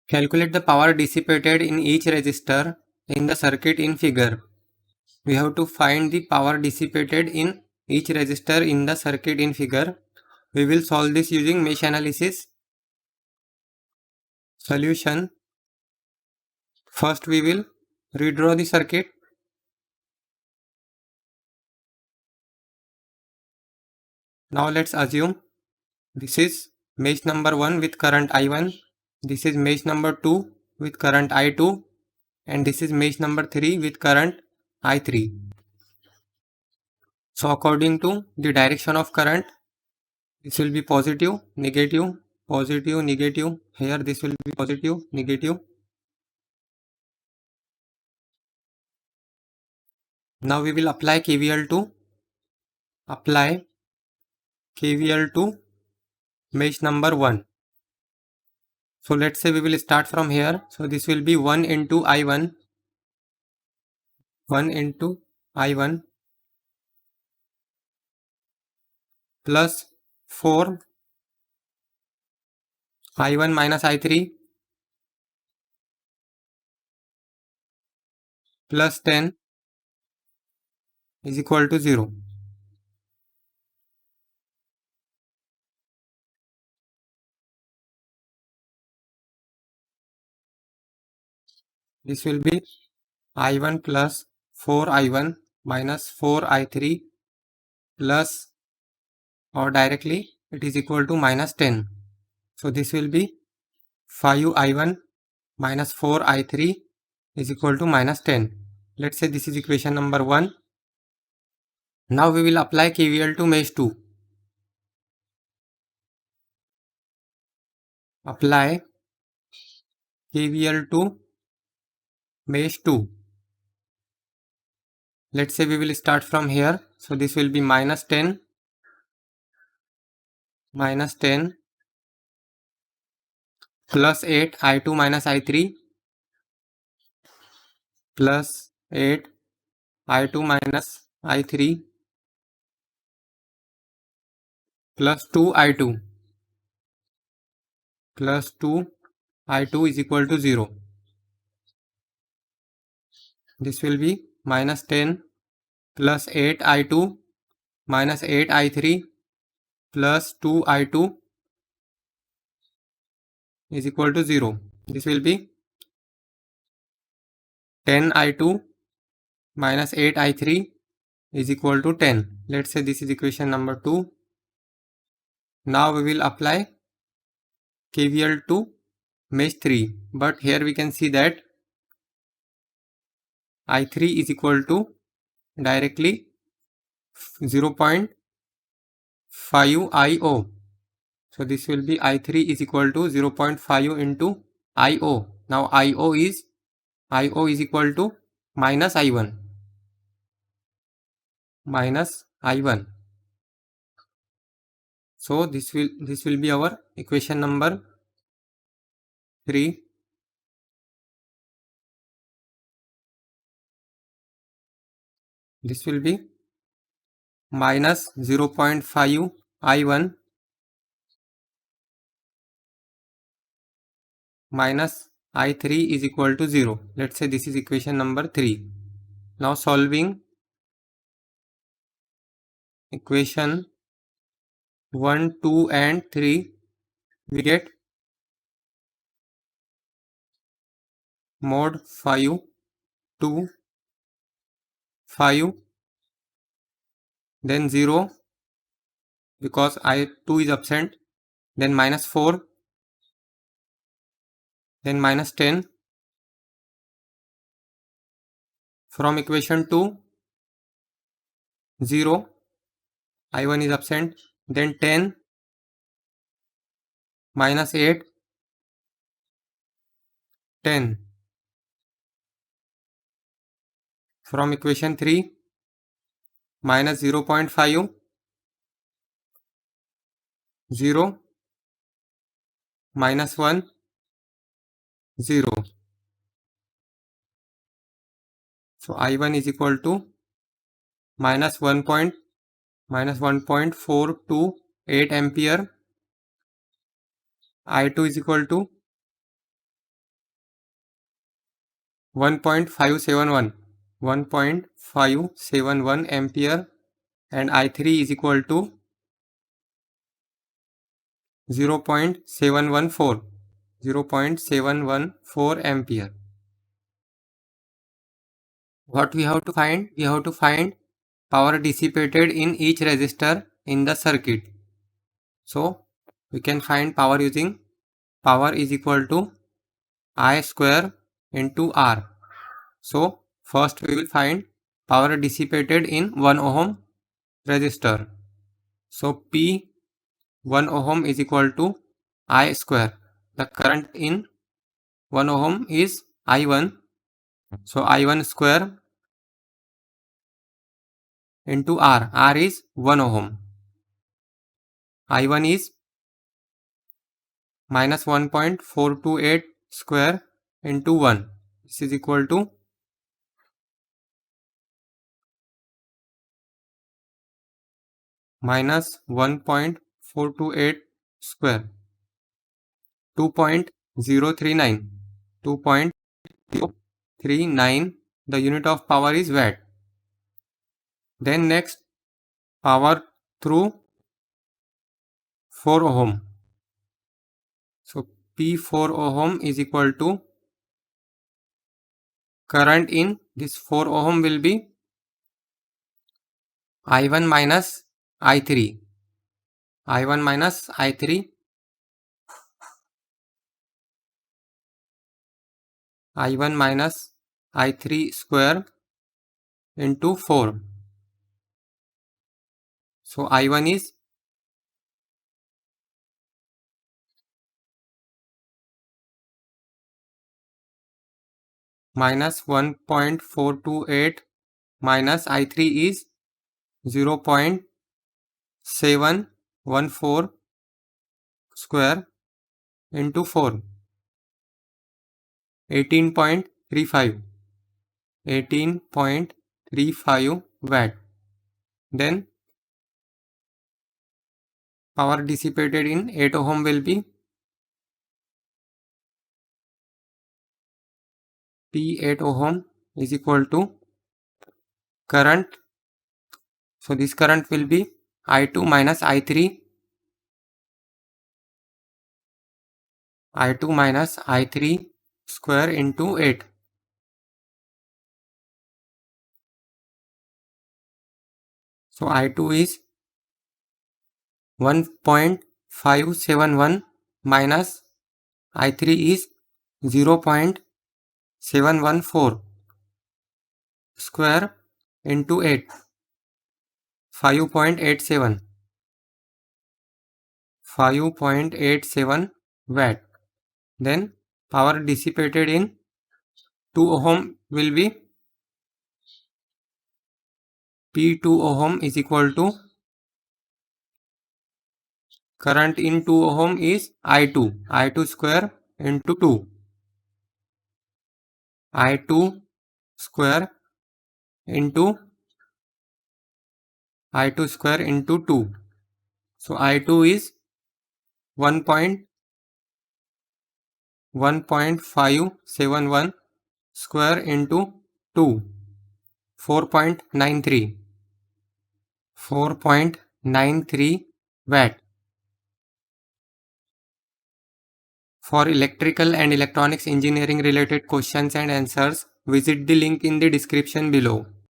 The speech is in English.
Calculate the power dissipated in each resistor in the circuit in figure. We have to find the power dissipated in each resistor in the circuit in figure. We will solve this using mesh analysis. Solution. First we will redraw the circuit. Now let's assume this is mesh number 1 with current I1, this is mesh number 2 with current I2, and this is mesh number 3 with current I3. So according to the direction of current, this will be positive, negative, positive, negative. Here this will be positive, negative. Now we will apply KVL to mesh number 1. So let's say we will start from here. So this will be 1 into I1 plus 4 I1 minus I3 plus 10 is equal to 0. This will be I1 plus 4 I1 minus 4 I3 plus, or directly it is equal to minus 10. So this will be 5 I1 minus 4 I3 is equal to minus 10. Let's say this is equation number 1. Now we will apply KVL to mesh 2. Apply KVL to mesh 2. Let's say we will start from here. So this will be minus 10 plus 8 I2 minus I3 plus 8 I2 minus I3 plus 2 I2 is equal to 0. This will be minus 10 plus 8 I2 minus 8 I3 plus 2 I2 is equal to 0. This will be 10 I2 minus 8 I3 is equal to 10. Let's say this is equation number 2. Now we will apply KVL to mesh 3. But here we can see that I3 is equal to directly 0.5 IO. So this will be I3 is equal to 0.5 into IO. Now IO is equal to minus I1. So this will be our equation number 3. This will be minus 0.5 I1 minus I3 is equal to 0. Let's say this is equation number 3. Now solving equation 1, 2 and 3, we get mod 5, 2, 5, then 0 because I2 is absent, then minus 4, then minus 10. From equation 2, 0, I1 is absent, then 10, minus 8, 10. From equation 3, minus 0.5, 0, minus 1, 0. So I1 is equal to minus 1.428 ampere. I2 is equal to 1.571 ampere, and I3 is equal to 0.714 ampere. What we have to find? We have to find power dissipated in each resistor in the circuit. So we can find power using power is equal to I square into R. So first we will find power dissipated in 1 ohm resistor. So P 1 ohm is equal to I square. The current in 1 ohm is I1. So I1 square into R. R is 1 ohm. I1 is minus 1.428 square into 1. This is equal to minus 1.428 square. 2.039. 2.039. The unit of power is watt. Then next, power through 4 ohm. So P4 ohm is equal to current in this 4 ohm will be I1 minus I3. I1 minus I3. I1 minus I3 square into 4. So I1 is minus 1.428 minus I3 is 0.714 square into 4. 18.35. 18.35 watt. Then power dissipated in 8 ohm will be P8 ohm is equal to current. So this current will be I2 minus I3. I2 minus I3 square into 8. So I2 is 1.571 minus I3 is 0.714 square into 8. 5.87. 5.87 watt. Then power dissipated in 2 ohm will be P2 ohm is equal to current in 2 ohm is I2. I2 square into 2. I2 square into I2 square into 2. So I2 is 1.571 square into 2. 4.93. 4.93 watt. For electrical and electronics engineering related questions and answers, visit the link in the description below.